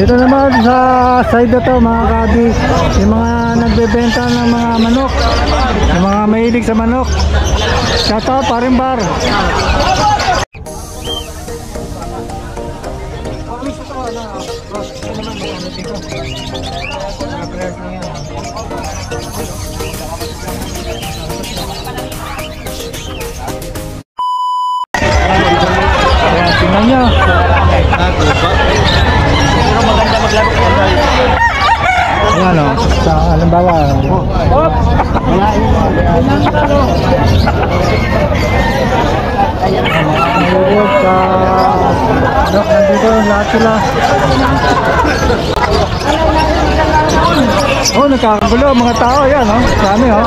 Dito naman sa side na to mga kabi, yung mga nagbebenta ng mga manok, yung mga mahilig sa manok. Shout out Parimbar. Tingnan nyo. Ayan o, sa halimbawa nandito lahat sila. Oh, nagkakagulo mga tao. Ayan o, dami o.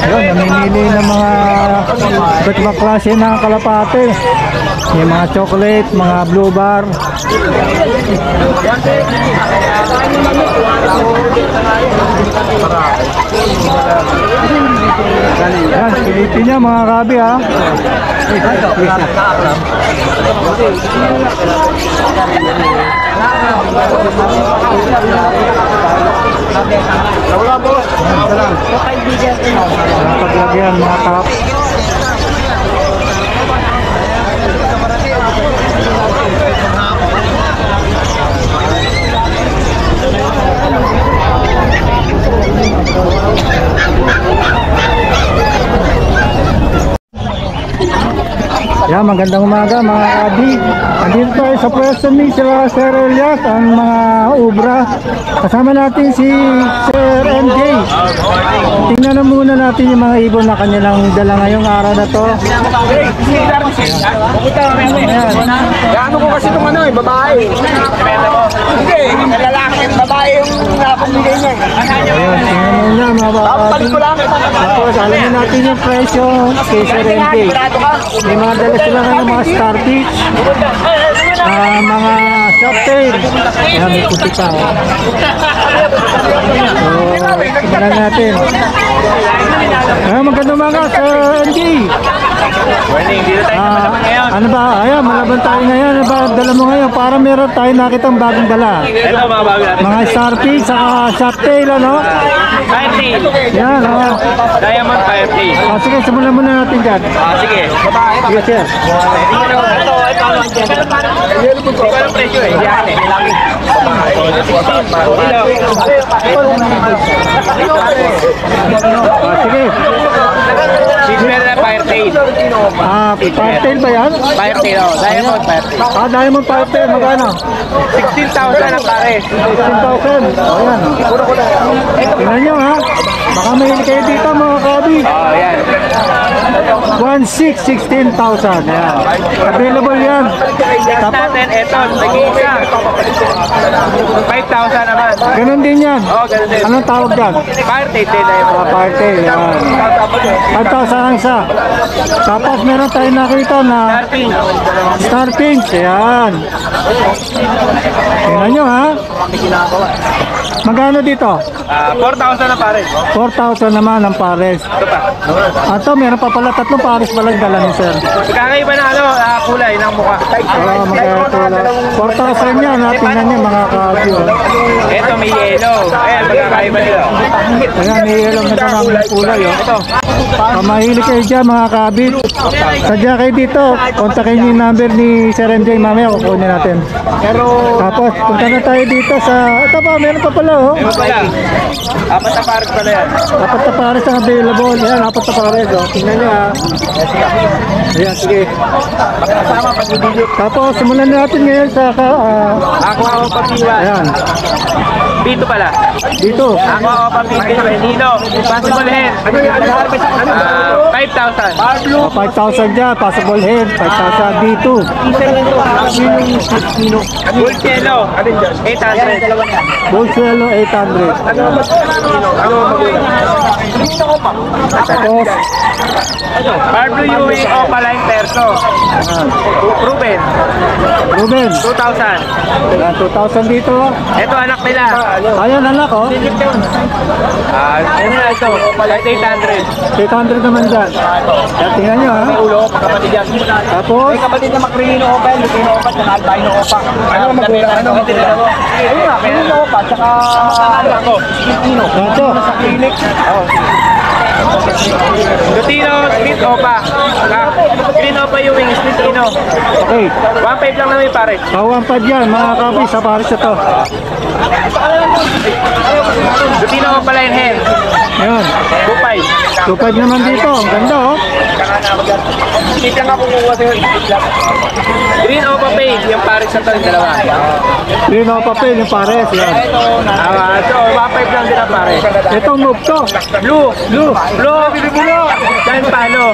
Ayun, namimili ng mga iba't ibang klase ng kalapate. May mga chocolate, mga blue bar. Yan, pilitin niya mga kabi ha. Wala po. Paglagyan mga tap. Yan, magandang umaga mga kabi. Andito tayo sa pwesto ni Sir Elias, ang mga ubra. Kasama natin si Sir MJ. Tingnan na muna natin yung mga ibon na kanilang dala ngayong araw na to. Ayan. Gaano ko kasi itong ano babae. Hindi, lalaki yung babae yung napamigay niya. Ayun, tingnan muna mga kabi. Tapos alamin natin yung presyo kay Sir MJ. May mga dala sila ngayon mga Star Beach, mga Shoptail. Ayan, may puti pa. So, tingnan natin. Ayan, magandang umaga sa MJ. Ano ba? Ayan, malaban tayo ngayon. Ano ba dala mo ngayon? Para meron tayo nakitang bagong dala. Ito mga bago natin. Mga Star Beach, saka Shoptail, ano? Firetail. Yan, Diamond Firetail. sige, simulan muna natin dyan. Sige. Sige, sir. Ito. Hindi ko alam presyo eh. Yan eh. Laki. Sige. Silver na Firetail. Firetail ba yan? Firetail o. Diamond Firetail. Diamond Firetail, magkano? 16,000 ang pare. 16,000. Ayan. Tingnan nyo ha. Baka mahilig kayo dito mga kabi. Oh, yan. 16,000. Ayan. Available yan. Last natin, ito. Nag-iisa. 5,000 naman. Ganun din yan. Oo, ganun din. Anong tawag dyan? Firetail din Diamond. Firetail. Ayan. 5,000 ang isa. Tapos meron tayo nakita na Starting. Star Pink. Ayan. Tingnan nyo ha. Magkano dito? 4,000 na pare. 4,000 naman ang pares. Ito pa. Ito, meron pa pala tatlong pares palang dala ni sir. Magkakaiba na ano, kulay ng mukha. Magkakatula. 4,000 yan ha. Tingnan nyo mga kabi. Ito may yellow. Ayan, magkakaiba nila. Ayan, may yellow na naman kulay. Ito. Mahilig kayo dyan mga kabit. Sadya kayo dito. Kontakin nyo yung number ni Sir MJ. Mamaya kukunin natin. Tapos punta na tayo dito sa... Ito pa, meron pa pala oh. Meron pala. Apat na pares pala yan. Apat na pares ang available. Yan, apat na pares oh. Tingnan nyo ha. Ayan, sige. Tapos simulan natin ngayon sa... Aqua o Papiwan. Ayan. Dito pala. Dito. Aqua o Papiwan. Nino. Possible head. 5,000. 5,000 dyan. Possible head. 5,000 B2. Gold yellow. 800. Bolsuelo 800. Tapos Parblo Ewing o Paline Perso. Ruben. Ruben. 2,000. Ayan, 2,000 dito. Ito anak nila. Ayan, anak oh. Ano na ito? 800. 800 naman dyan. Yan, tingnan nyo ha. Ulo, kapatid yan. Tapos, May kapatid na Macrino Opa, Lutino Opa, tsaka Albino Opa. Ano magulang? Ano kapatid na ako? Ayun nga, Macrino Opa, tsaka ako, Lutino. ganito. Sa clinic. Lutino, split opa. Green opa yung wing, split ino. Okay. 1.5 lang naman yung pare. Kawan pa dyan, mga kapi, sa pares na to. Lutino opa line hen. Ayan. 2.5. 2.5 naman dito. Ang ganda oh. Hindi lang ako kukuha sa'yo. Green opa pay, yung pares na to, yung dalawa. Green o papel, yung pares. Yan. So, 1.5 lang din ang pare. Itong move to. Blue. Dan palo.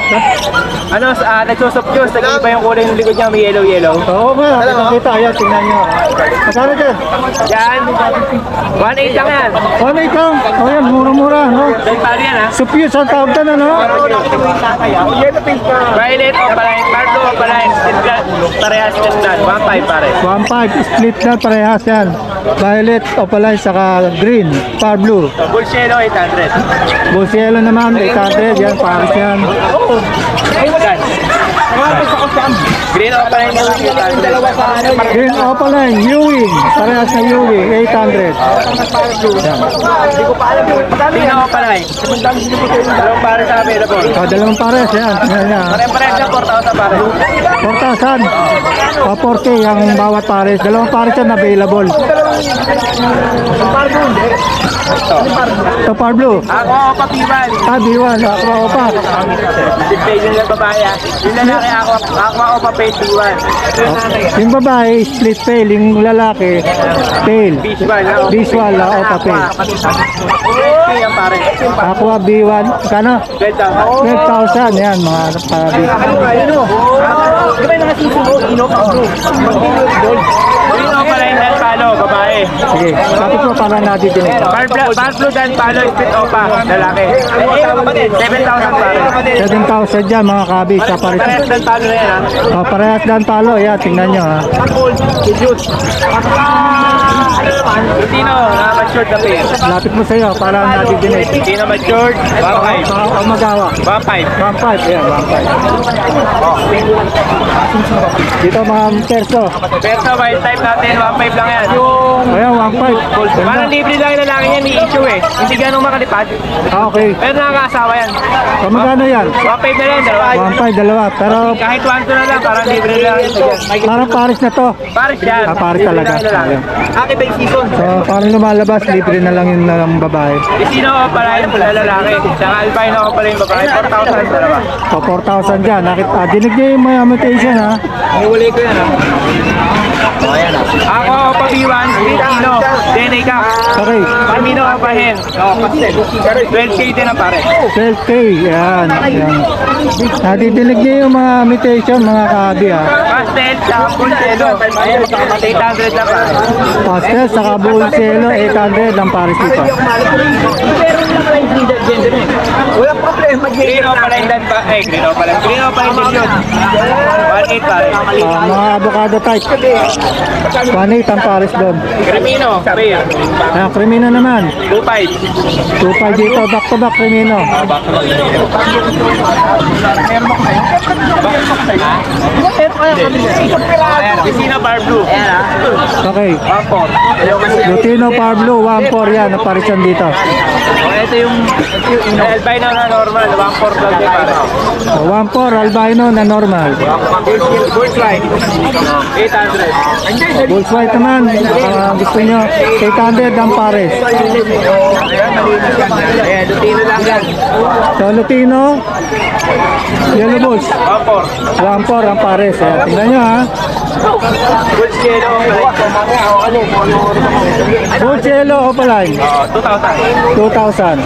Ano, nagsusop juice, nag-iba yung kulay ng likod niya, may yellow. Oo nga, nakita. Ayan, tingnan nyo. Magkano dyan? Yan, 1.8 lang yan. Oh, may kang. Oh, yan, mura-mura. No? Dan palo yan ha. Supyo sa tawag na, no? Violet opa line, Marco opa line, split gun, parehas split gun, 1.5 pare. 1.5, split na parehas yan. Violet, opalite, saka green, far blue. Bullshelo 800. Busielo naman, 800. Yan, pares yan. Dan. Green opa line yung 800. Green opalite, Ewing. Parehas na Ewing, 800. Pino opa line. Dalawang pare sa available. Oh, dalawang pares yan. Tingnan niya. Pare-parehas lang 4,000 pare. 4,000. O 4K ang bawat pares. Dalawang pares yan available. Ito far blue. Ako opa piban. Ah, B1. Ako pa. Display yung babae ha. Yung lalaki ako opa pay P1. Yung babae, split tail. Yung lalaki, tail. Beach one lang. Visual na o papel. Okay yan pare. Aqua B1. Kano? 12,000. 12,000. Yan mga kabi. Di ba yung nakasusunod? Ino, Pablo. Green opa line dan palo, babae. Sige. Kapit mo para natin din. Bar blue dan palo, split opa, lalaki. 7,000 pare. 7,000 dyan mga kabi. Sa pares. Parehas dan palo na yan ha. O, parehas dan talo. Yan, tingnan nyo ha. Lutino, na-matured na pay. Lapit mo sa'yo para natin din. Lutino matured, 1.5. Para magawa. 1.5. 1.5. Yan, 1.5. Dito mga perso. Persa wild type natin, 1.5 lang yan. Ayan, 1.5. Parang libre lang yung lalaki yan, i-issue eh. Hindi ganun makalipad. Ah, okay. Pero nakakasawa yan. So, magkano yan? 1.5 na lang, dalawa. 1.5, dalawa. Pero Kahit 1.2 na lang, parang libre lang yun. parang pares na to. Paris yan. Ah, pares Libre talaga. lang yung lalaki. Akin ba yung season? So, parang lumalabas, libre na lang yung ng babae. Isino ko pala yung lalaki. Saka albino ko pala yung babae. 4,000 dalawa. So, 4,000 dyan. Dinig niyo yung mga mutation, ha? Iwalay ko yan ha. Ako pa B1, Filipino, DNA ka. Okay. Pamino ka pa hen. 12K din ang pare. 12K. Yan. Yan. Dinig niyo yung mga mutation, mga kabi, ha? Pastel, saka pulselo. Ayan, 800 lang pare. Pastel, saka bullselo, 800 ang pares dito. Walang problema. Green o pala yung dan pa. Green o pala. Green o pala yung yun. 1.8 pare. Mga avocado type. 1.8 ang pares doon. Crimino, pair. Ayan, Crimino naman. 2.5. 2.5 dito, back to back Crimino. Ayan, Vicina Bar Blue. Okay. 1.4. Lutino Far Blue, 1.4 yan, ang pares yan dito. Ito yung albino na normal. 1.4 lang din pare. 1.4 albino na normal. Bull's White. 800. Bulls white naman, gusto nyo, 800 ang pares. Ayan, Lutino lang yan. So Lutino, Yellow Bulls, 1.4. 1.4 ang pares. Ayan, tingnan nyo ha. Bull's Yellow. Bulls Yellow Opaline, 2,000. 2,000.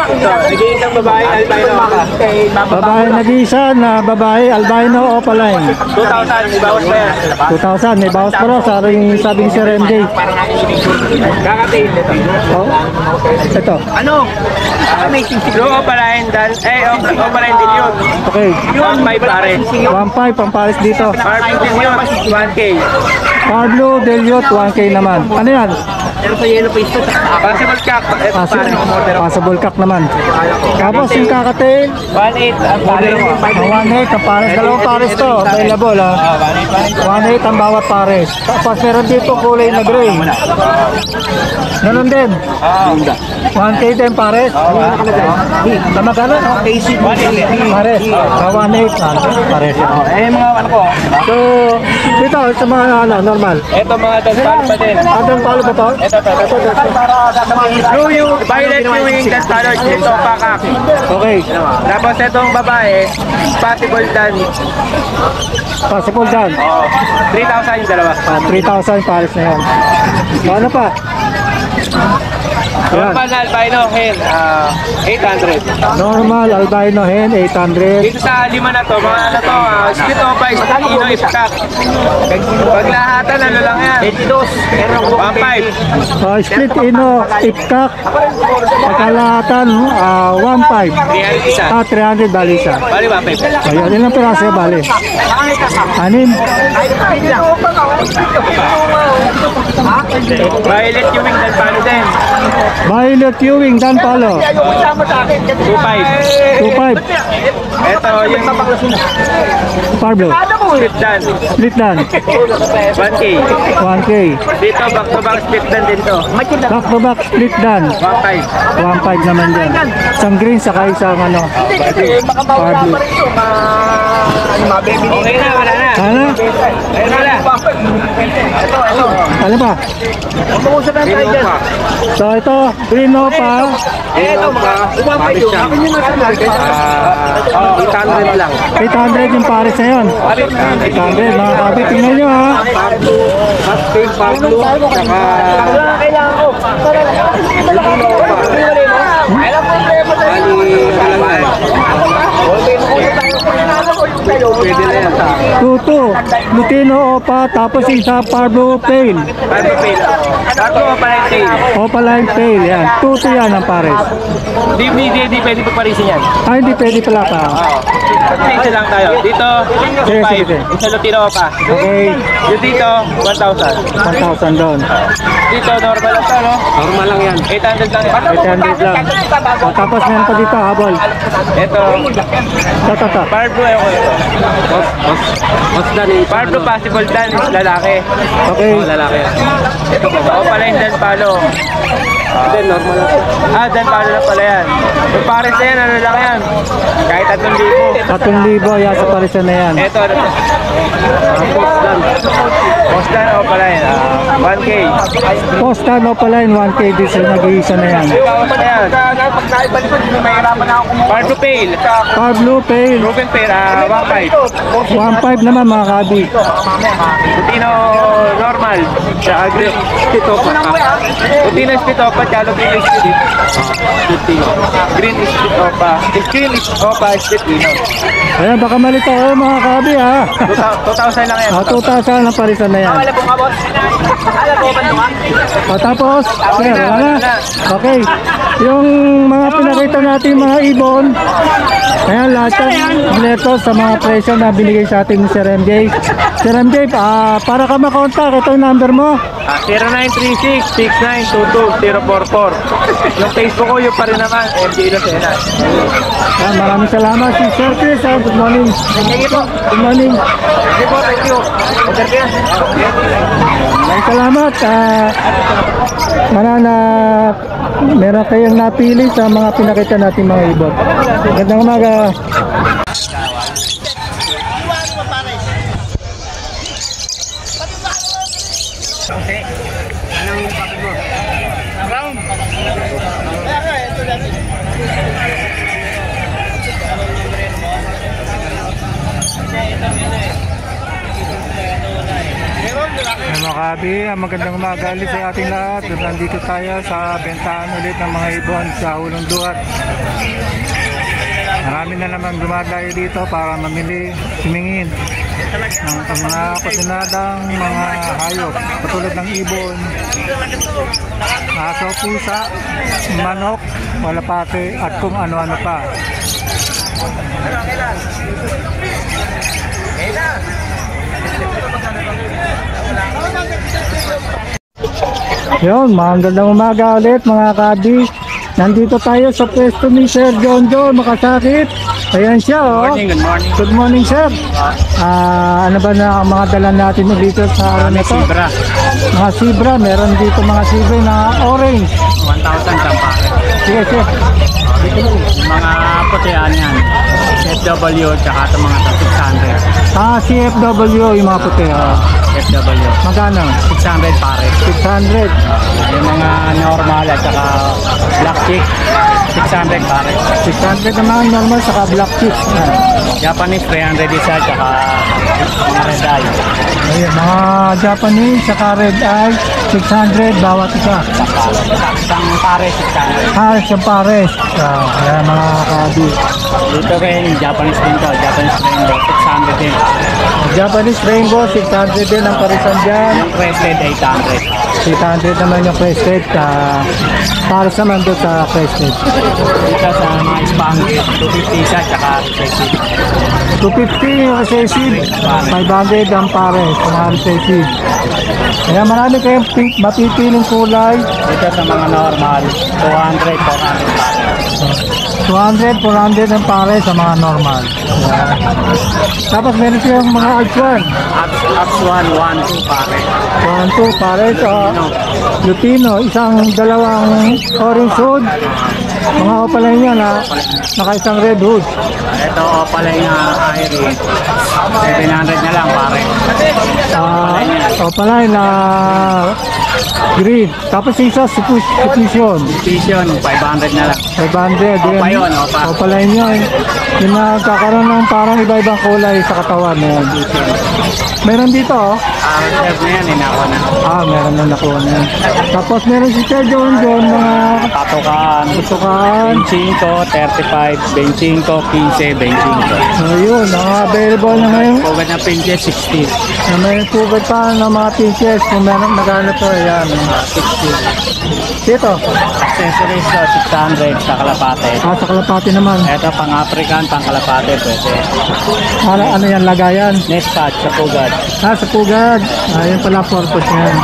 Ito, nag-iisang babae, albino. Babae nag-iisa na babae, albino Opaline. 2,000, ibawas pa yan. 2,000, may bawas pa rin, sabi ni Sir MJ. Kakatain ito. Oh, ito, Ano? Blue Opaline, Opaline din yun. okay. 1.5 pare. 1.5 ang pares dito. Barbie din yun, 1K. Pablo Deliot, 1K naman. Ano yan? Pero sa yellow face to. Possible cock. Ito pare, umorder ako. Possible cock naman. Tapos yung kakatail, 1.8 ang pare mo. 1.8 ang pares. Dalawang pares to. Available ha. 1.8 ang bawat pares. Tapos meron dito kulay na gray. Ganun din. 1K din pares. Na magkano? Casey. Pares. 1.8 pares. Eh mga ano ko. So, dito sa mga normal. Ito mga daspan pa din. Anong palo ba to? Ito. Blue yung violet yung das color. Ito pakak. Okay. Tapos itong babae, possible dan. Possible dyan. 3,000 yung dalawa. 3,000 pares na yan. So, ano pa? Yan. Normal na albino hen, 800. Normal albino hen, 800. Dito sa lima na to, mga ano to, split opa, ino iskak. Paglahatan, ano lang yan? 1.5. Split ino, ipkak, pagkalahatan, 1.5. 300 isa. 300 bali siya. Bali ba, Pepe? Ayun, ilang piraso bali? Anim. Violet yung wing dan palo din. Violet Ewing, Dan Palo, 2.5. 2.5. Ito yung Pablo, split dan, split dan, 1K. 1K. Dito, back to back split dan din to. Back to back, split dan, 1.5. 1.5 naman din. Isang green, saka isang ano, Pablo. Okay na, wala na. Ano? Ayun na. Ano pa? So ito, green opa, Ito mga, umapay yung. 800 lang. 800 yung pares na yun. 800 mga kabi, tingnan nyo ha. Pablo, saka Kailangan ko. pwede na yan. Tuto, Lutino opa, tapos isa Pablo Pale. Pablo Pale. Bago pa rin tail. Opaline Pale, yan. Tuto yan ang pares. Di pwede pagparisin yan. Ay, hindi pwede pala ka. Isa lang tayo. Dito, Sige, 5. sige. Isa Lutino pa. Okay, Yung dito, 1,000. 1,000 doon. Dito, normal lang to, no? Normal lang yan. 800 lang yan. 800 lang. O, tapos meron pa dito, habol. Ito, Tatata. Pablo ako ito. Pablo possible dan, lalaki. Okay, Lalaki. Ito po. O pala yung dan palo. Normal lang. Dan palo na pala yan. Yung pares na yan, ano lang yan? Kahit 3,000. 3,000 yan sa parisan na yan. Ito, ano to? Postan o pala yan. 1K. Postan Opaline, 1K diesel, nag-iisa na yan. Bawas na yan. Pablo Pale. Pablo Pale, Ruben Pale, 1.5. 1.5 naman mga kabi. Putino normal. Tsaka green. Spitopa. Putino spitopa. Tsaka green is spitopa. Green is spitopa. Green is spitopa. Spitino. Ayan, baka malito ako mga kabi ha. 2,000 lang yan. 2,000 ang parisan na yan. Wala po nga, boss. Wala po ba ito? O tapos, Okay na, wala na. Okay, yung mga pinakita natin mga ibon, ayan lahat yan neto sa mga presyo na binigay sa ating ni Sir MJ. Sir MJ, para ka makontak, ito yung number mo. 0936-6922-044. Yung Facebook ko, yung pa rin naman, MJ Lucena. Ayan, maraming salamat si Sir Chris. Good morning. Good morning. Thank you. Maraming salamat. Sana na meron kayong napili sa mga pinakita natin mga ibon. Magandang umaga. Mga kabi, magandang umaga ulit sa ating lahat. Nandito tayo sa bentahan ulit ng mga ibon sa Ulong Duhat. Marami na naman dumadayo dito para mamili, sumingin ng mga kasinadang mga hayop katulad ng ibon, aso, pusa, manok, kalapate at kung ano-ano pa. Yun, magandang umaga ulit mga kabi. Nandito tayo sa pwesto ni Sir John Makasakit. Ayan siya, oh. Good morning. Good morning, sir. Ano ba na ang mga dala natin dito sa araw na to? Sibra. Mga Sibra, meron dito mga Sibra na orange. 1,000 tampake. Sige, sir. Mga putihan yan. FW tsaka ito mga 600. CFW, yung mga puti. FW. Magkano? 600 pare. 600. Yung mga normal at saka black chick. 600 pare. 600 naman normal, saka black chip. Japanese 300 isa tsaka mga red eye. Ayan, mga Japanese, saka red eye, 600 bawat isa. Isang pare 600. Isang pares. Ayan mga kabi. Dito rin Japanese din to. Japanese rainbow 600 din. Japanese rainbow, 600 din ang parisan dyan. Yung crested 800. 800 naman yung crested. Para sa naman doon sa crested. Dito sa mga Spanglish 250 isa tsaka crested. 250 yung recessive, 500 ang pares, mga recessive. Kaya marami kayong mapipiling kulay. Dito sa mga normal 200, 400 pare. 200, 400 ang pares sa mga normal. Ayan. Tapos meron siyang mga Altuan. Ups 1, 1, 2 pare. 1, 2 pares sa Lutino. Dalawang orange hood. Mga opalay niya na naka isang red hood. Ito opalay na iris. 700 na lang pare. Opalay na green. Tapos isa substitution. Vision 500 na lang. 500. Opa yun, opa. Opalay niya. Yung nagkakaroon ng parang iba-ibang kulay sa katawan. Ayan. Meron dito, oh. Reserve na yan, inako na. Meron na nakuha na. Tapos meron si Sir John, mga Patukan. tutukan. 25, 35, 25, 15, 25. Ayun, available na ngayon. Pugad na pinches 60. Na may pugad pa ng mga pinches. Kung meron magano to, ayan. 60. Dito, Accessories to 600 sa kalapate. sa kalapati naman. Ito pang African, pang kalapate pwede. Ano yan, lagayan? Next patch sa pugad. Sa pugad. Ayun pala purpose yan.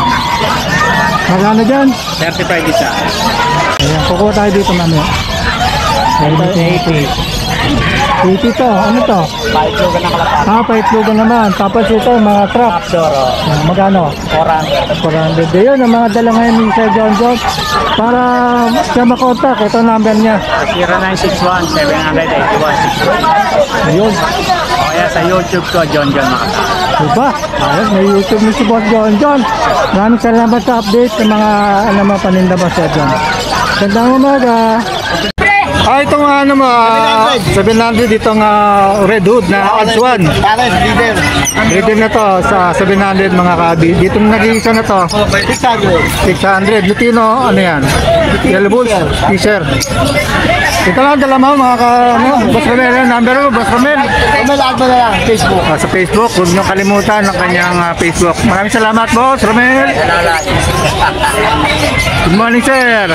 Magano dyan? 35 isa. Ayan, kukuha tayo dito mamaya. Ito 80. 80 to, ano to? 5 lugan ng kalapate. Paitlugan naman. Tapos ito, mga trap. Apsoro. Magano? 400. 400. Yun, ang mga dala ngayon ni Sir John. Para siya makontak, ito ang number niya. 0961 781 Ayun. O kaya sa YouTube ko, John Makasakit. Diba? Ayun, may YouTube ni si Boss John. Maraming salamat sa update sa mga mga paninda ba Sir John. Gandang umaga. Itong 700 itong red hood na Altuan. Leader na to sa 700 mga kabi. Dito nag-iisa na to. 600. Lutino, ano yan? Yellow Bulls, t-shirt. Ito lang dala mo mga Boss Romel. Number mo, Boss Romel. Facebook. Sa Facebook, huwag niyong kalimutan ang kanyang Facebook. Maraming salamat, Boss Romel. Good morning, sir.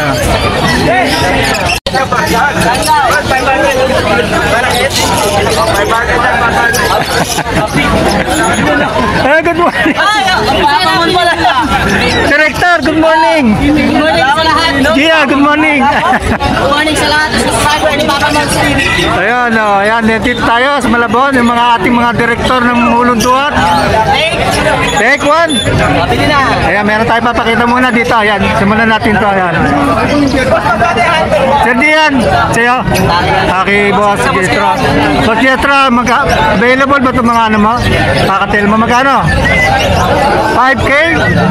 Good morning. Director, good morning. Good morning sa lahat. Gia, good morning. Good morning sa lahat. Subscriber ni Papa Mags TV. Ayan, ayan, dito tayo sa Malabon, yung mga ating mga direktor ng Mulunduat. Take one. Pili na. Ayan, meron tayo papakita muna dito. Ayan, simulan natin to. Ayan. Sir Dian, sa'yo. Aki, Boss Jestra. Boss Jestra, available ba itong mga ano mo? Kakatel mo magkano? 5K?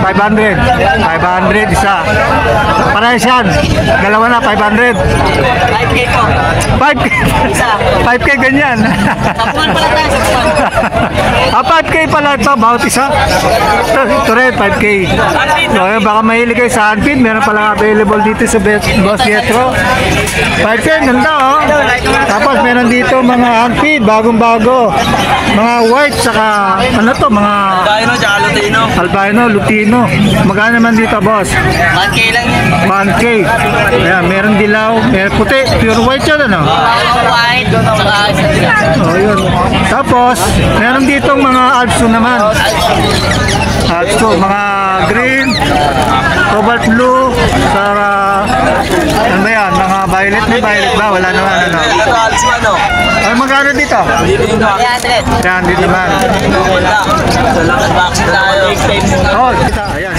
500. 500 isa. Parehas yan. Dalawa na, 500. 5K po. 5K. Isa. 5K ganyan. Tapuan pala tayo sa tapuan. 5K pala ito, bawat isa. Ito rin, 5K. So, yun, baka mahilig kayo sa handpin. Meron pala available dito sa Boss Jetro. 5K, ganda oh. Tapos meron dito mga handpin, bagong-bago. Mga white, saka ano to, mga albino, lutino. Magkano naman dito, boss? 1K lang yan. 1K. Ayan, meron dilaw, meron puti, pure white yan, ano? White. Saka Oh, yun. Tapos, meron ditong mga Alpso naman. Alpso, mga green, cobalt blue, Sara, ano ba yan? Mga violet, may violet ba? Wala naman, ano? Ay, magkano dito? 300 naman. Oh, dito. Ayan.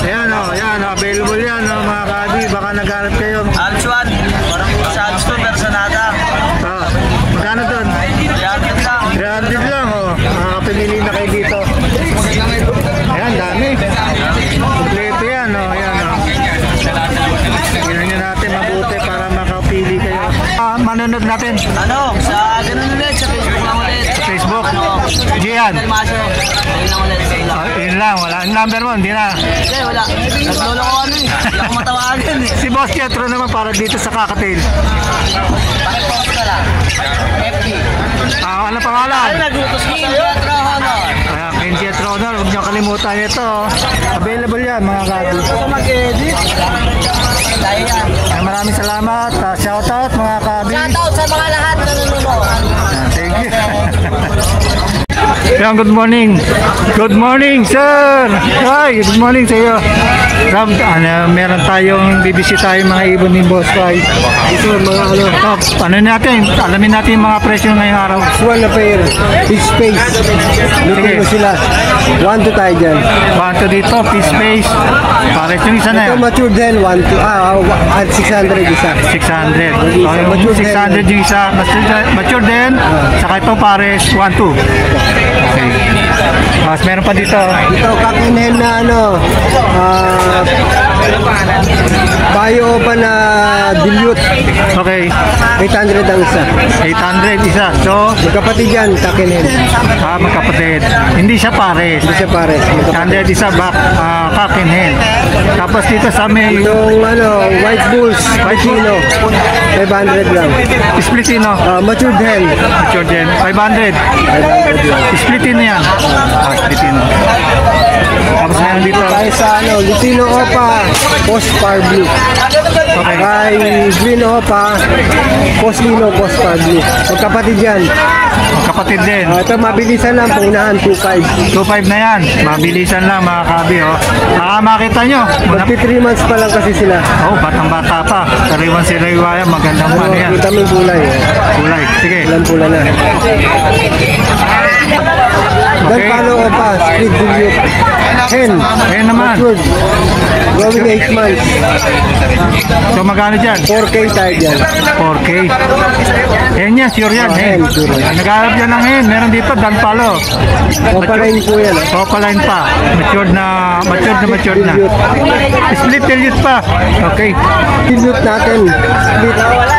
Ayan, oh, ayan, available yan, oh, mga kabi. Baka naghanap kayo. Alchuan, parang sa Alchuan, Personada. Ah, magkano doon? 300 lang, oh. Pumili na kayo dito. Ayan, dami. Kompleto yan, oh. Ayan, oh. Tingnan nyo natin mabuti para makapili kayo. Manunod natin. Ano? Sa ganun ulit, sa Facebook lang ulit. Sa Facebook. Gian. Dalmaso. Ayun lang ulit. Yun lang, wala. Ang number mo, hindi na. Hindi, wala. Naglolo ko ano eh. Hindi ako matawagan eh. Si Boss Pietro naman para dito sa Kakatil. Pakipost ka lang. FB. Ano pangalan? Nagutos ko sa'yo. Kaya Kenji at Ronald, huwag niyo kalimutan ito. Available yan mga gabi. Mag-edit. Dahil yan. Maraming salamat. Shoutout mga kabi. Shoutout sa mga lahat na nanonood. Thank you. Yan, good morning. Good morning, sir. Hi, good morning sa iyo. Ram, meron tayong bibisitahin mga ibon ni Boss Pai. Ito mga ano natin, alamin natin yung mga presyo ngayong araw. Swan na pair, big space. Lutin mo sila. 1 to tayo dyan. 1 to dito, fish space. Pares yung isa na Ito yan. mature din, 1 to, at 600 isa. 600. Mag-isa, Yung mature 600 yung isa. Mature din. Saka ito pares, 1-2. Okay. Mas meron pa dito. Ito kakinin na ano, bio pa na dilute. Okay. 800 ang isa. 800 isa. So, Magkapatid yan, kakinin. magkapatid. Hindi siya pares. Hindi siya pares. 800 isa back, cock and hen. Tapos dito sa may Yung ano, white bulls, Pacino, 500 lang. Splitino. Matured hen, Mature din. 500. 500 lang. Splitino yan. Splitino. Tapos meron dito. Tayo sa ano, Lutino Opa, Post Par Blue. Okay. Kay Green Opa, Post Lino, Post Par Blue. Magkapatid yan. Kapatid din. Ito mabilisan lang, paunahan 2.5. 2.5 na yan. Mabilisan lang mga kabi. Oh. Makita nyo. Magti 3 months pa lang kasi sila. Oh, batang-bata pa. Sariwan si Raywaya. Magandang Ano, ano yan. kita mo yung kulay. Kulay. Sige. Ilan pula na. Dan Okay. palo Opa, split dilute. Hen, Ayan naman. matured. Growing 8 months. So magkano dyan? 4K tayo dyan. 4K. Hen yan. Sure yan. Oh, Hen. hen, sure. Nagharap dyan ng hen. Meron dito. Danpalo. Opaline po yan. Opaline pa. Matured na. Matured na. Split dilute pa. Okay. Dilute natin.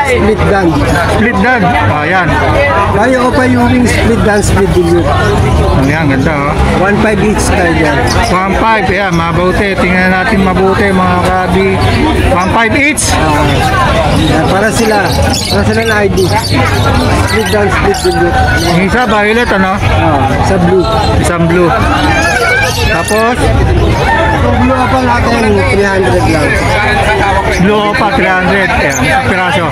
Split gun. Split dan. Ayan. Kaya Opa Ewing, split gun, split dilute. Ayan. Ganda. 1.5 each tayo dyan. 1.5. Ayan. Mabuti. Tingnan natin mabuti mga kabi. 1.5 each. Para sila na ID. Split gun, split dilute. Yung isa violet ano? Sa blue. Isang blue. Tapos So blue Opa natin, 300 lang. blue pa 300. Ayan. Isang piraso.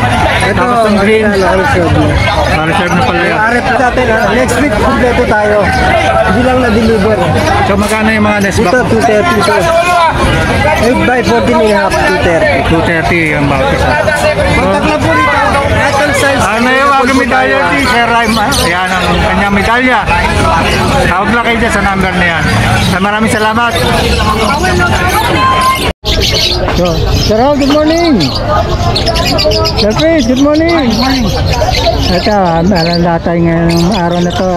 Ito, Tapos yung green. reserve na. Reserve na pala yan. RF natin, next week kompleto tayo. Hindi lang na-deliver. So magkano yung mga nest Ito, box? 230 to. 8 by 14 and a half, 230. 230 yung box. Contact na po dito. Item size. Ano yung mga medalya si Sir Rhyme? Ayan ang kanyang medalya. Tawag lang kayo dyan sa number na yan. Maraming salamat. So, Sir Raul, good morning. Sir Chris, good morning. Ito, meron tayo ngayong araw na to.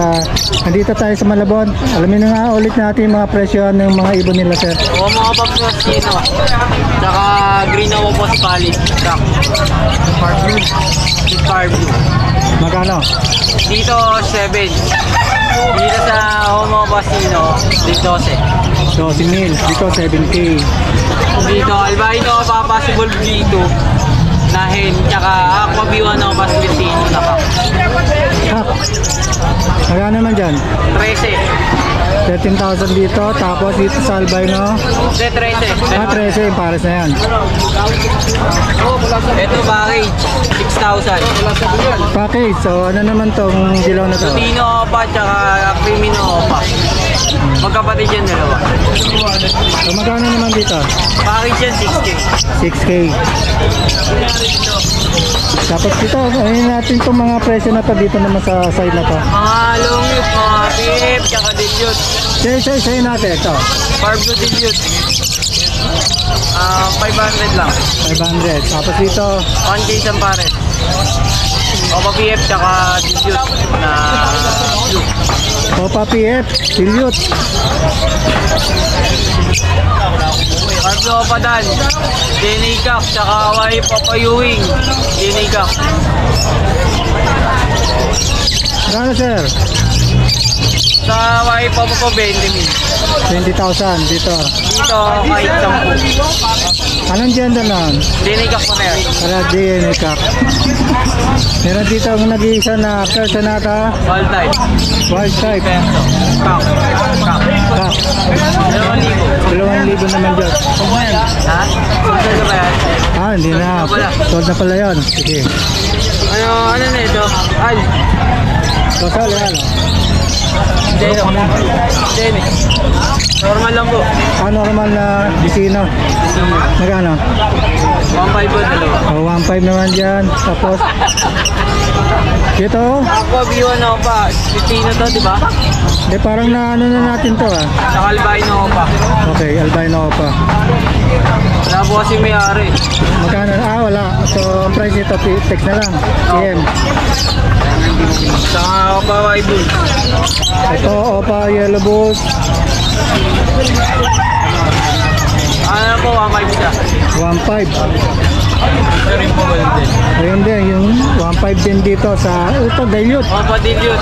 Nandito tayo sa Malabon. Alamin na nga ulit natin yung mga presyo ng mga ibon nila, sir. Oo, mga Papsino. Tsaka Green Owo Post Pali. Far Blue. Magkano? Dito 7. Dito sa Homo Pasino, dito 12. 12,000. Dito 7K. Dito albino possible dito. Nahin, tsaka Aqua B1 o Pasino na ka. Hak. Magkano naman dyan? 13. 13,000 dito. Tapos dito sa albino. Hindi, 13. 13, pares na yan. Ito package, 6,000. Package. So ano naman tong dilaw na to? Lutino Opa, tsaka Crimino Opa. Magkapatid yan dalawa. So magkano naman dito? Package yan 6K. 6K. Tapos dito, ayun natin itong mga presyo na to dito naman sa side na to. Mga longit, mga beef, tsaka dilute. Say natin ito. Barbecue dilute. 500 lang. 500. Tapos dito, 1K isang pares. Opa PF tsaka dilute na blue. Opa PF, dilute. Barbecue Opa Dan, DNA Cup, tsaka Hawaii Papa Ewing, DNA Cup. Gano sir? Sa Hawaii Papa po 20,000. 20,000 dito. Dito kahit 10. Anong gender na? DNA Cup po na yan. Para DNA Cup. Meron dito ang nag-iisa na personata, All type. wild type. Peso. Cup. Cup. Cup. 2,000. 2,000 naman dyan. Ha? Sunod ka ba yan? Hindi na. Sold na pala yun. Sige. Ano na ito? Al. Total yan. Deno. Normal lang po. Normal na bisino. Magkano? 1.5 po dalawa. 1.5 naman dyan. Tapos, dito, Ako, B1 ako pa. Pilipino to, di ba? parang na ano na natin to Saka albino ako pa. Okay, albino pa. Wala po kasi may-ari. Magkano? Wala. So, ang price nito, text na lang. PM. Saka ako pa white bull. Ito, Opa, Yellow Bulls. Ano po, 1.5 siya. 1.5. Ito rin po ba din? Ayun din, yung 1.5 din dito sa, ito, dilute. Opa dilute.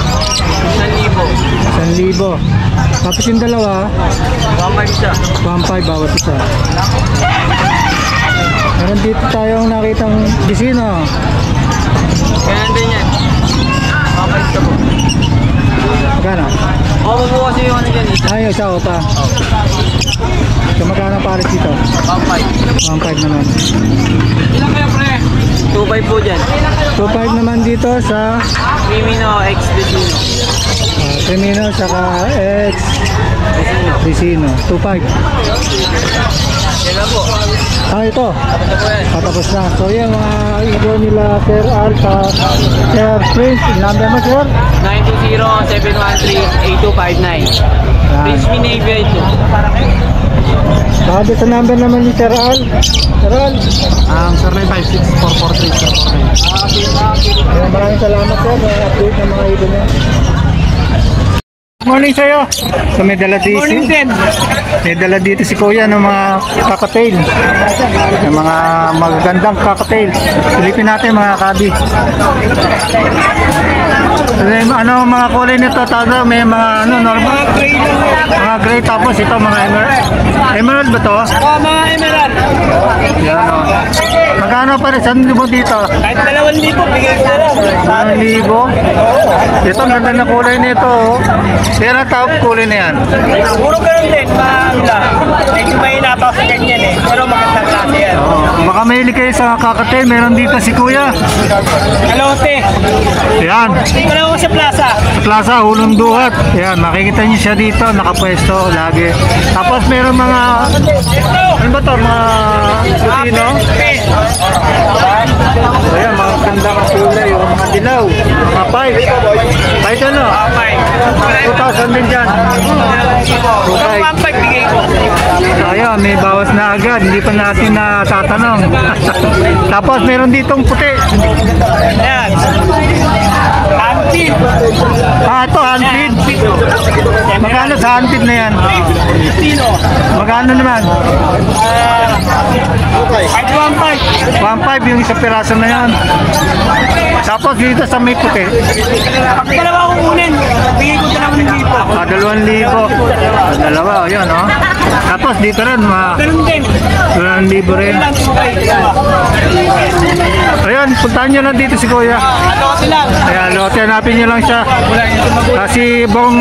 1,000. 1,000. Tapos yung dalawa, 1.5 siya. 1.5 bawat isa. Meron dito tayong nakitang bisino. Ganyan din yan. 1.5 siya po. Magkano? Opa po kasi yung ano dyan eh. Yung isa, Opa. So, magkano pares dito? 1.5. 1.5 naman. Ilan kayo pre? 2.5 po dyan. 2.5 naman dito sa Mimino X Vecino. Cremino saka X Vecino. 2.5. Kailan po? Ito. Ito po yan. Patapos na. So yan mga idol nila Sir Al sa Sir Prince. Number mo sir? 920-713-8259. Prince Minavia ito. Sabi sa number naman ni Sir Al. Sir Al. Sir 956-443. Maraming salamat sir. May update ng mga idol niya. Good morning sa'yo. So may dala dito. May dala dito si Kuya ng mga cocktail. Ng mga magagandang cocktail. Silipin natin mga kabi. Ano mga kulay nito? Tago, may mga ano normal. Mga gray tapos ito mga emerald. Emerald ba to? Mga emerald. Yan o. Magkano pa rin? Saan mo dito? Kahit 2,000 bigay ko na lang. 1,000. Ito ang ganda na kulay nito. Pero tawag kulay na yan. Puro ganun din, maula. Medyo may inapaw sa ganyan eh. Pero magandang klase yan. Baka mahilig kayo sa cocktail. Meron dito si Kuya. Kalote. Yan. Wala ko sa plaza. Plaza, Hulong Duhat. Yan, makikita niyo siya dito. Nakapwesto lagi. Tapos meron mga... Ano ba ito? Mga Lutino. Ayan, mga gandang kulay. Mga dilaw. Mga pipe. Pipe ano? 2,000 din dyan. 1.5 bigay ko. Ayun, may bawas na agad. Hindi pa natin natatanong. Tapos meron ditong puti. Ayan. Antin. Ito, handpid. Magkano sa handpid na yan? Pilipino. Magkano naman? Kahit 1.5. 1.5 yung isang piraso na yan. Tapos dito sa may puti. Pag dalawa ko kunin, bigay ko 2,000. 2,000. Dalawa, yun, oh. Tapos dito rin, Ganun din. 2,000 rin. Ayun, puntahan nyo lang dito si Kuya. Ano kasi lang? Ayan, lote, hanapin nyo lang siya. Kasi Bong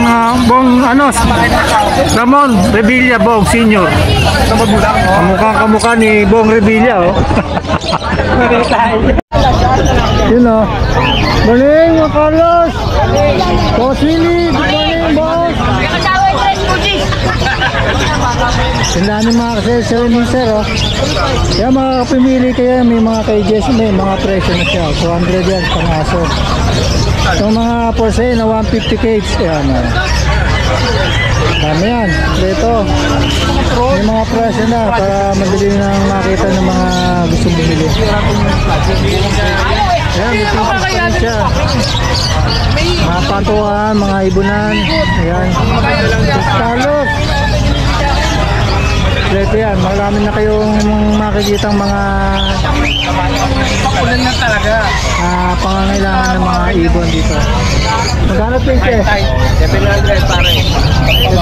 Ramon Revilla Bong Senior. Kamukha ni Bong Revilla, oh. Yun, oh. Morning, mga Carlos. Boss Willie, good morning, boss. Tindahan ng mga accessory ni sir, oh. Kaya makakapimili kayo, may mga cages, may mga presyo na siya. 200 yan, pang aso. Itong mga for sale na 150 cage, yan, oh. Dami yan, ito. May mga presyo na para madali nang makita ng mga gusto bumili. Ayan, ito pa siya. Mga pantuan, mga ibunan. Ayan. Carlos. Ito yan, marami na kayong makikitang mga pangangailangan ng mga ibon dito. Magkano pinche? 700 pare.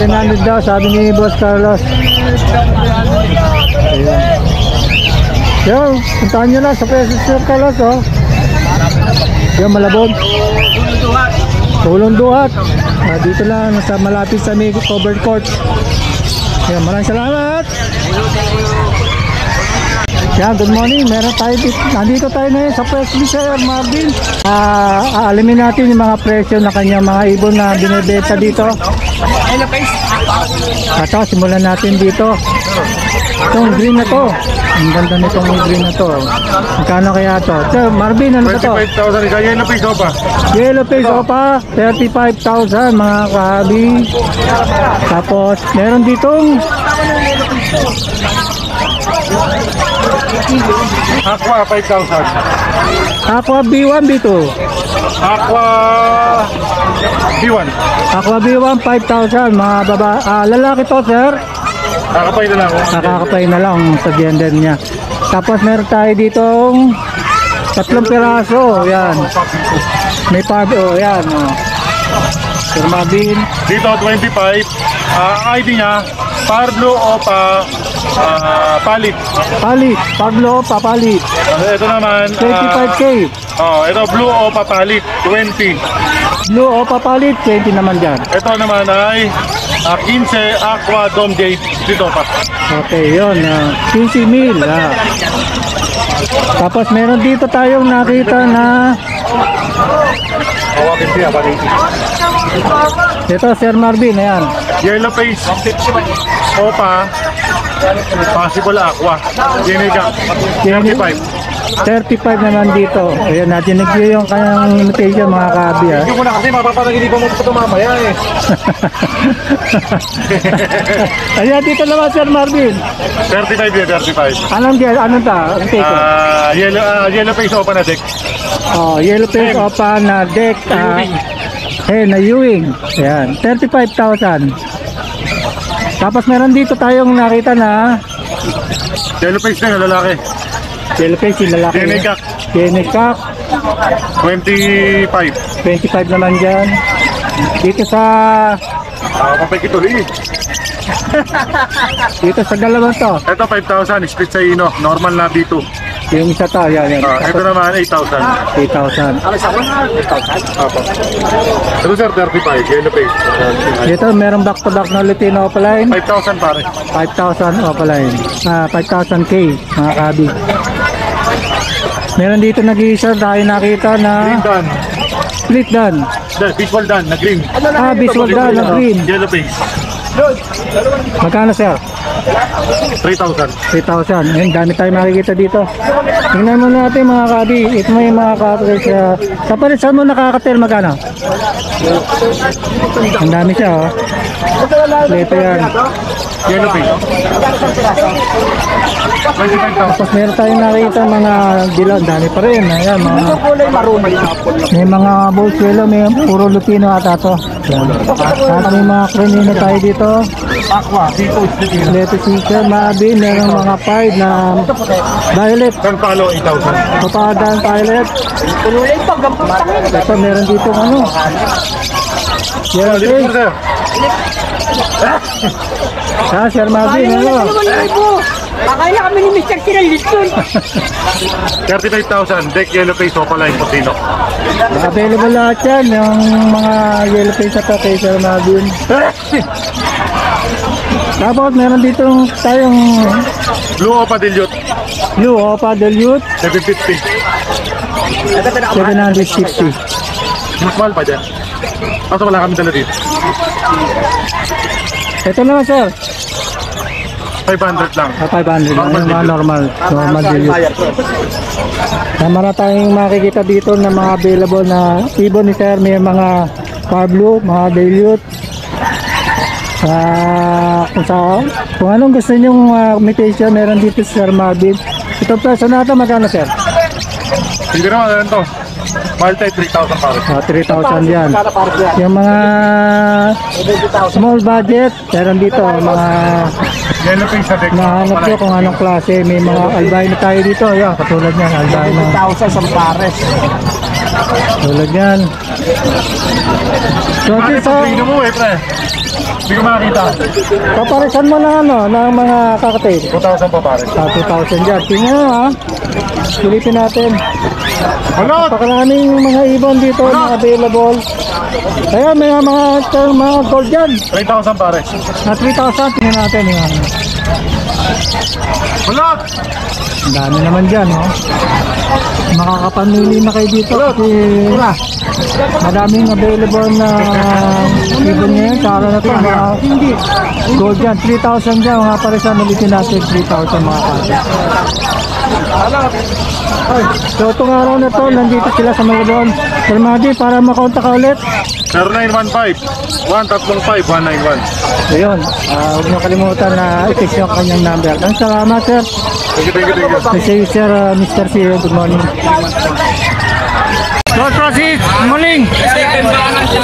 700 daw, sabi ni Boss Carlos. Ayan. Yo, puntahan nyo lang sa Preso Sir Carlos, oh. Yung Malabog. Tulong Duhat. Dito lang, sa malapit sa may covered court. Ayan, maraming salamat. Yan, good morning. Meron tayo dito. Nandito tayo ngayon sa Presley Sir Marvin. Aalamin natin yung mga presyo na kanyang mga ibon na binibenta dito. Ito, simulan natin dito. Itong green na to. Ang ganda nitong green na to. Magkano kaya to? Sir Marvin, ano ba to? 25,000 isa. Yellow face opa. Yellow face opa, 35,000 mga kahabi. Tapos, meron ditong Aqua 5,000. Aqua B1, B2. Aqua B1. Aqua B1, 5,000 mga lalaki to, sir. Nakapay na lang ako. Nakakapay na lang sa gender niya. Tapos meron tayo ditong 3 piraso. Yan. May pad, oh, yan. Oh. Sir Marvin. Dito 25. ID niya Pablo Opa Palit. Palit. Pablo, papalit. Ito naman 25K. ito Blue Opa Palit 20. Blue o papalit, 20 naman dyan. Ito naman ay 15 Aqua Dome Jade dito pa. Okay, yun. 15 mil. Tapos meron dito tayong nakita na ito, Sir Marvin, ayan. Yellow face Opa Possible Aqua Geniga 35. 35 naman dito. Ayan, natinig nyo yung kanyang invitation mga kabi, ha. Hindi mo na kasi mapapanaginip mo ito mamaya eh. Ayan, dito naman, Sir Marvin. 35 yan, 35. Anong ta? Ang take? Yellow face Opa na deck. Yellow face opa na deck. Na Ewing. Ayan, 35,000. Tapos meron dito tayong nakita na Yellow face na yung lalaki. yellow face yung lalaki. Genegak. Genegak. 25. 25 naman dyan. Dito sa Papagkituloy. dito sa dalawang to. Ito 5,000 split sa ino. Normal na B2. Yung isa to, yan. Ito naman 8,000. 8,000. Ito sir 35. Yellow face. Dito meron back to back na Lutino Opaline. 5,000 pare. 5,000 Opaline. 5,000K mga kabi. Meron dito nag-iisa tayo nakita Green na Dan. split dan. Visual Dan na green. Visual dan na green. Yellow face. Magkano sir? 3,000. 3,000. Ayun, dami tayo makikita dito. Tingnan mo natin mga kabi. Ito may mga kabi siya. Sa palit saan mo nakakatel magkano? Ang dami siya, oh. Ito yan. Yellow face. 25,000. Tapos meron tayong nakita mga dilaw. Dami pa rin. Ayan, mga may mga balls yellow. May puro Lutino ata to. Ayan. At may mga krenino tayo dito. Aqua. Dito. Leto Seeker, Mabi, merong mga pied na violet. San Palo 8,000. Papadaan violet. Ito meron dito ano. Yellow Dito face. sir. Sir Mabi, ano? Akala kami ni Mr. Kiral Liston. 35,000. Deck yellow face Opaline Potino. Available lahat yan. Yung mga yellow face na to kay Sir Mabi. Tapos meron dito tayong Blue Opa Dilute. Blue Opa Dilute 750. 750. Mas mahal pa dyan. Kaso wala kami dala dito. Ito naman sir. 500 lang. 500 lang, yung mga normal dilute. Tama na tayong makikita dito na mga available na ibon ni Sir. May mga Pablo, mga dilute. Kung anong gusto nyong mutation, meron dito si Sir Marvin. Ito presyo natin, magkano Sir? Hindi naman, to. Multi 3,000 pares. 3,000 yan. Yung mga small budget, meron dito mga Yellow face sa deck. nahanap nyo kung anong klase. May mga albino tayo dito. Ayan, katulad yan, albino. 1,000 sa pares. Tulad yan. So, Bakit so, ito mo pre? Hindi ko makakita. paparisan mo na ano, ng mga cocktail. 2,000 pa pares. 2,000 dyan. Tingnan mo ha. Pilitin natin. Balot! Napakaraming mga ibon dito na available. Ayan, may mga gold dyan. 3,000 pares. Na 3,000, tingnan natin. Yan. Balot! Ang dami naman dyan, no? Makakapamili na kayo dito kasi madaming available na ibon ngayon. Kara na ito, mga gold dyan. 3,000 dyan, mga parisan, ulitin natin 3,000 mga kapatid. Ay, so itong araw na to, nandito sila sa Malabon. Sir Madi, para makontak ka ulit. 0915-135-191. Ayun, huwag niyo kalimutan na i-text yung kanyang number. Ang salamat, sir. Thank you. Kasi sir, Mr. C, good morning. Boss Francis, good morning.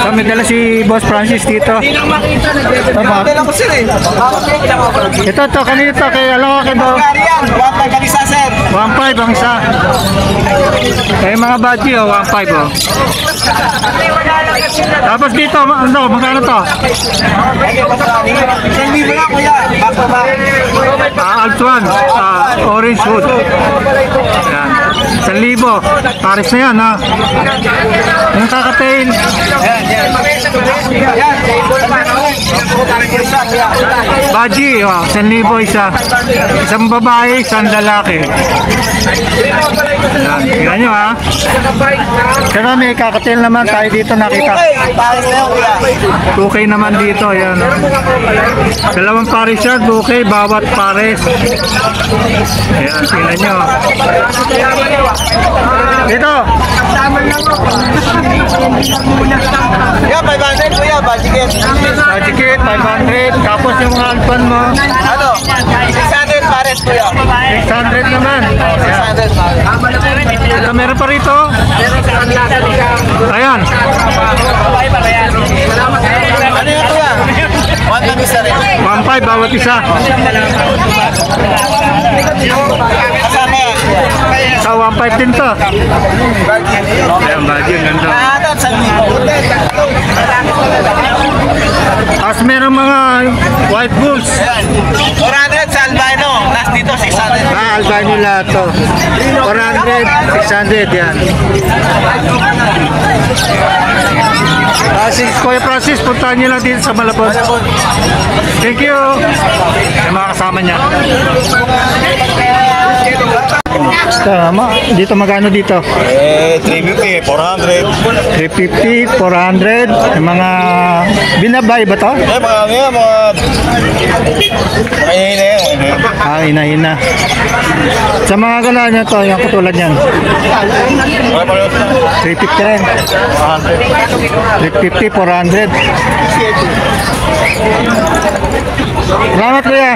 So, may dala si Boss Francis dito. Ito, kanina ito, kay alam ko kay Boss. 1.5 ang isa. Kaya mga badge, 1.5 oh. Tapos dito, ano, magkano to? Altuan, orange hood. Yan. 1,000. Paris na yan, ha? Yung kakatail. Baji, 1,000 isa. Isang babae, isang lalaki. Yan. Tingnan nyo, ha? Pero may kakatail naman tayo dito nakita. 2K naman dito, yan. Dalawang pares yan, 2K bawat pares. Ayan, tingnan nyo. Dito. Yeah, 500 kuya, budget. Budget 500. Tapos yung mga alpan mo, Ano? 600 pares kuya. 600 naman. Ayan. 600 pares. Ito, meron pa rito. Ayan. Ano yun kuya? 1 isa rin. 1.5 bawat isa. Kasama yan kuya. Sa 1.5 din to. Ayan, budget. Ganda. Ano? 1,000. Tapos meron mga white bulls. Ayan. 400 sa albino. Last dito 600. Albino lahat to. 400, 600 yan. Si Kuya Francis, puntahan nyo lang dito sa Malabon. Thank you. Yung mga kasama niya. Tama. Dito magkano dito? 350, 400. 350, 400. Yung mga binabay ba to? Mga Hina-hina. Sa mga gala niya to, yung katulad niyan. 350 rin. 350, 400. Salamat kuya.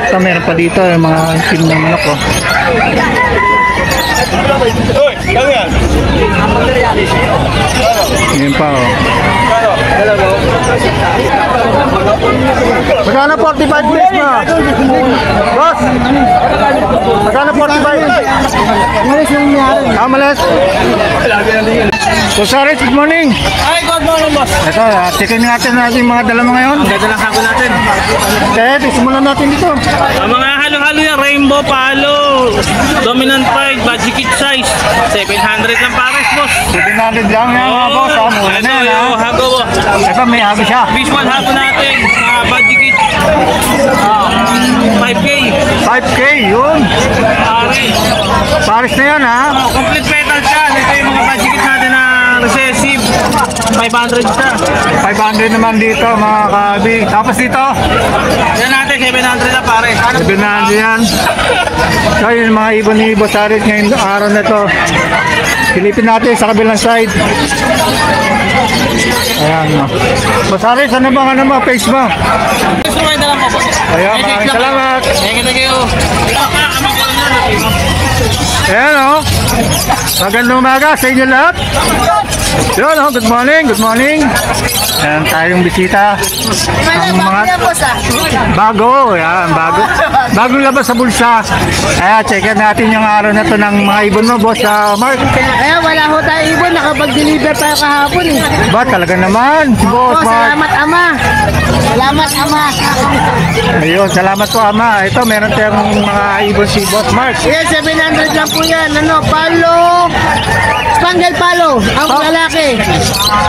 Ito meron pa dito yung mga team ng manok oh. Yan pa oh. Magkano 45 days mo? Boss! Magkano 45? Malis lang niya. Malis? So sorry, good morning. Ay, good morning boss. Ito, checkin natin mga dala mo ngayon. Dadalang hako natin. Okay, simulan natin dito. Ang mga halo-halo yan, rainbow, palo, dominant pride, budget kit size, 700 lang pares, boss. 700 lang yan mga boss. Muna na yan ha. Hago, Ito, may hago siya. visual hago natin, budget kit, 5K, 5K, yun. pares. Paris na yan ha. Complete metal siya, ito yung mga budget kit natin na recessive, 500 siya. 500 naman dito mga ka-abi. Tapos dito, Yan natin, 700 na pare. 700 yan. So yun mga ibon ni Boss Aris ngayong araw na to. Silipin natin sa kabilang side. Ayan no. Boss Aris, ano bang face mo? Gusto mo na lang po. Ayan, maraming salamat. Thank you. Ayan o. Magandang umaga sa inyo lahat. Yun o, good morning, good morning. Ayan tayong bisita. Ang mga bago, yan, bago. Bagong labas sa bulsa. Ayan, checkin natin yung araw na to ng mga ibon mo, Boss Mark. Kaya wala ho tayo ibon, nakapag-deliver tayo kahapon eh. Ba, talaga naman, si Boss Mark. Salamat Ama. Salamat Ama. Ayun, salamat po Ama. Ito, meron tayong mga ibon si Boss Mark. Yan, 700 lang po yan. Ano, palo. Spangle palo. Ang lalaki.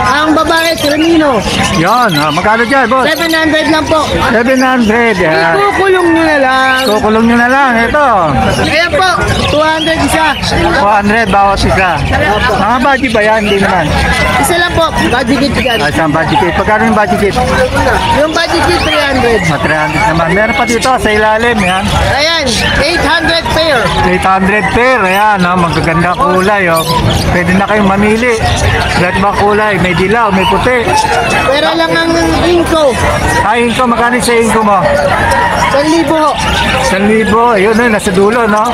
Ang babae, Tremino. Yan, magkano dyan, Boss? 700 lang po. 700, yan. Ikukulong nyo na lang. Kukulong nyo na lang, ito. Ayan po, 200 isa. 400 bawat isa. Mga budget ba yan? Hindi naman. Isa lang po, budget kit yan. Isang budget kit. Pagkano yung budget kit? Yung budget kit, 300. 300 naman. Meron pa dito sa ilalim, yan. Ayan, 800 pair. 800 pair, ayan, magaganda kulay, oh. Pwede na kayong mamili. Lahat ba kulay? May dilaw, may puti. Pero lang ang inko. Ay, inko, magkano sa inko mo? 1,000 ho. 1,000, ayun na, nasa dulo, no?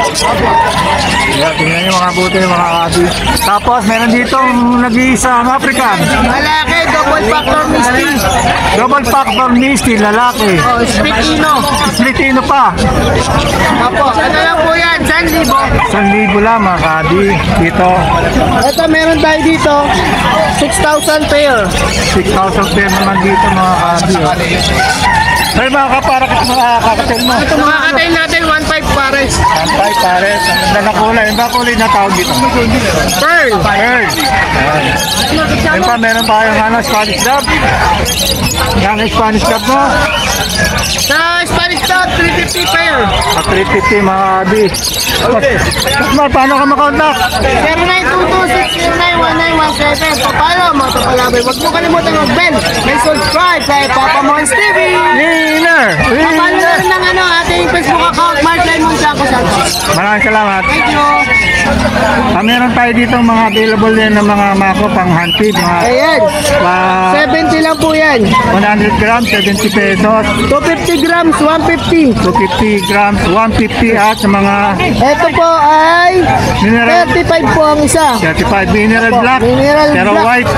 Ayan, tingnan nyo mga buti, mga kabi. Tapos, meron ditong nag-iisang African. Malaki, double factor misty. Double factor misty, lalaki. Oh, Spitino. Splitino pa. Apo, ano lang po yan, 1,000. 1,000 lang, mga kabi. Dito, Ito, meron tayo dito, 6,000 pair. 6,000 pair naman dito, mga kabi. Oh. Ay, mga kaparakit, mga kakatel mo. Ito, mga katay natin, 1,500 pares. Antay, pares. Ang ganda na kulay. Yung ba kulay na tawag dito? Pearl. Pearl. Ayun pa, meron pa yung Spanish Dub. Yan ang Spanish Dub mo. Sa Spanish Dog, 350 pair. At 350 mga abi. Okay. Mas paano ka makontak? 0922-609-1917. Papalo, mga kapalabay. Huwag mo kalimutan mag-bell. May subscribe kay Papa Mons TV. Winner! Papalo na Winner! rin ng ating Facebook account, Mark Raymond Blanco Santos. Maraming salamat. Thank you. Meron tayo dito mga available din ng mga mako pang hunted. Mga Ayan, pa 70 lang po yan. 100 grams, 70 pesos. 250 grams, 150. 250 grams, 150 at sa mga Ito po ay mineral 35 po ang isa. 35 mineral black, Mineral pero black. white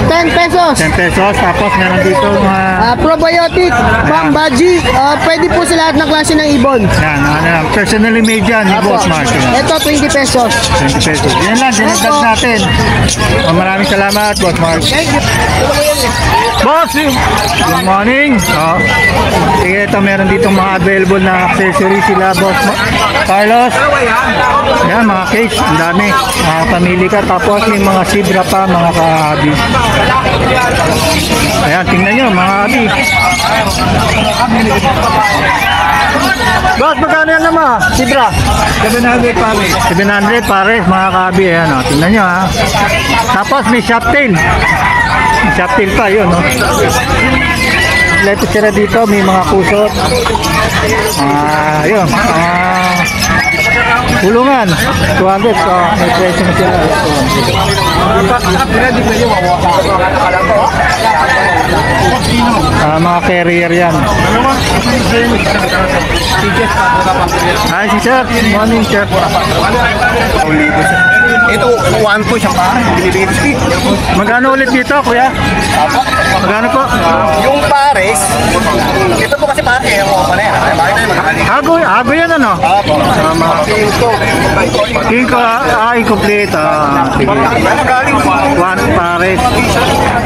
10 pesos. 10 pesos. Tapos meron dito mga Probiotic, Bambaji, pwede po sa lahat ng klase ng ibon. yan, personally made yan ni Boss Mark. Ito 20 pesos. 20 pesos. Yan lang, dinagdag natin. Maraming salamat, Boss Mark. Thank you. Boss, good morning. Sige, ito meron dito mga available na accessories sila, Boss Carlos. Yan, mga case, ang dami. Mga pamili ka. Tapos may mga zebra pa, mga ka-abi. Ayan, tingnan nyo, mga abi. Boss, magkano yan naman? Zebra? 700 pare. 700 pare, mga ka-abi. Ayan, tingnan nyo ha. Tapos may shoptail. May shoptail pa, yun. Leto sila dito, may mga kusot. Yun. Kulungan. 200. So, may presyo na sila. Mga carrier yan. Hi, si Sir. Good morning, Sir. Ito, 1 po siya pa. Binibigay ko speed. Magkano ulit dito, kuya? Magkano po? Yung pares, ito po kasi pare, yung pa na yan. Bakit tayo magkakalit? Hago yan ano? Apo. King ko, incomplete. Sige. Ano galing? One pares.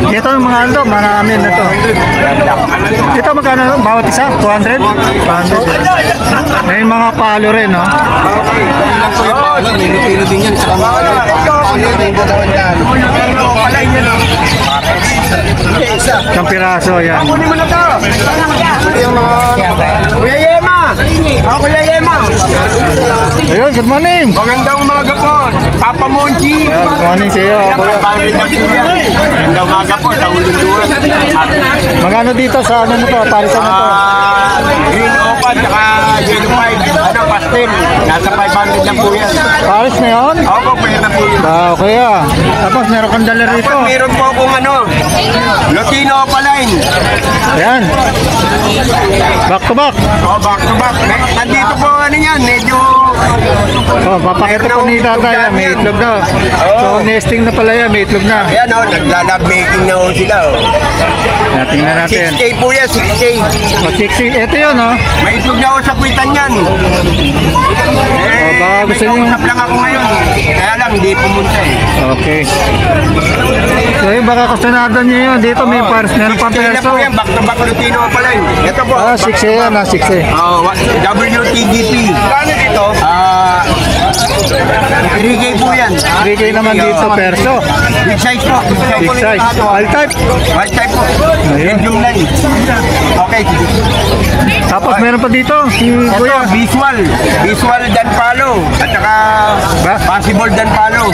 Ito yung mga ando, marami na to. Ito magkano? Bawat isa? 200? 200. May mga palo rin, no? Nilipilo din yan sa mga Isang piraso, yan. Kuya Yema! Kuya Yema! Ayun, good morning. Magandang umaga po. Papa Papa Monchi. Good morning sa iyo, kuya. Ganda umaga po sa ulunduan. Magkano dito sa ano mo to? Parisan mo to? Green Opa tsaka Yellow 5. Ano, pastel. Nasa 500 lang po yan. Paris na yun? Opo, pwede na po yun. Kuya. Tapos meron kang dala rito. Tapos meron po akong ano, Lutino Opa line. Ayan. Back to back. Oh, back to back. Nandito po ano yan, medyo... Oh, papakita ko ni tatay. May itlog na. So, nesting na pala yan. May itlog na. Ayan o, naglalab making na ho sila o. Tingnan natin. 6K po yan, 6K. O, 60. Ito yun, oh. May itlog na ako sa kwitan yan. baka gusto may niyo- kausap lang ako ngayon. Kaya lang, hindi pumunta eh. Okay. So, yun, baka kasunado niyo yun. Dito may pars. Meron pang 6K na perso. po yan, back to back Lutino pala yun. Ito po. 6 yan, 6 WTGP. Kano dito? 3K po yan. 3K naman dito, perso. Big size po. Big size. All type. White type po. Ayun. Medium line. Okay. Tapos meron pa dito, si Ito, Kuya. visual. Visual Dan Palo. At saka possible Dan Palo.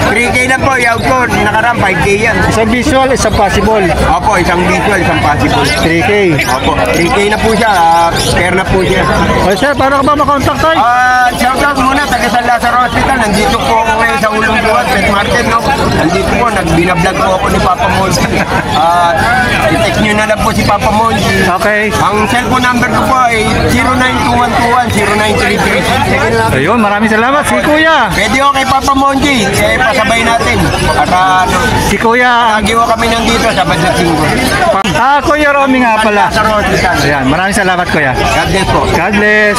3K na po. Yaw ko. Nakaram 5K yan. Isang visual, isang possible. Opo, isang visual, isang possible. 3K. Opo, 3K na po siya. Pair na po siya. O siya, paano ka ba makontak tayo? Shoutout muna, taga San Lazaro Hospital. Nandito po ako ngayon sa Ulong Buwan, Pet Market, no? Nandito po, binablog po ako ni Papa Monchi. I-text nyo na lang po si Papa Monchi. Okay. Ang cellphone number ko po ay 09221210933. Ayun, maraming salamat. Si Kuya. Pwede ko kay Papa Monchi, pasabay natin. At Si Kuya. lagi ko kami nandito sa Badlat Singgo. Kuya Romy nga pala. Lazaro Hospital. Ayan, maraming salamat Kuya. God bless po. God bless.